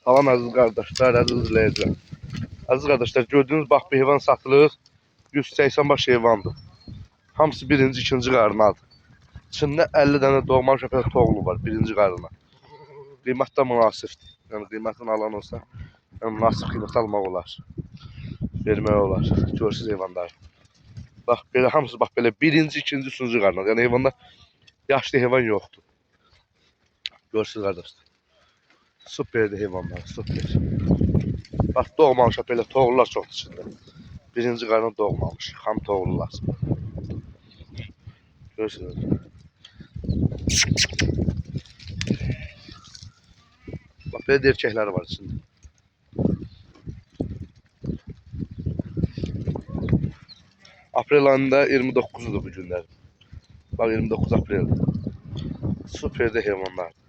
Salam aziz kardeşler, aziz izleyiciler. Aziz kardeşler, gördüğünüz bax bir heyvan satılır. 180 baş heyvandır. Hamısı birinci, ikinci qarınadır. İçində 50 dənə doğma köpək toğlu var birinci qarına. Qiymət də münasibdir. Yəni qiymətini alan olsa, yəni münasib qiymət almaq olar. Vermək olar. Görsüz heyvanlar. Bax belə hamısı bax belə birinci, ikinci, üçüncü qarına. Yəni heyvanda yaşlı heyvan yoxdur. Görsüz qardaşlar. Süperdir heyvanlar, süper. Bax doğmamış belə toğlular çoxdur içində. Birinci qarın doğmamış, xam toğlular. Görürsünüz. Bax belə erkəkləri var içində. Aprel ayında 29'udur bu günlər. Bax 29 apreldir. Süperdir heyvanlar.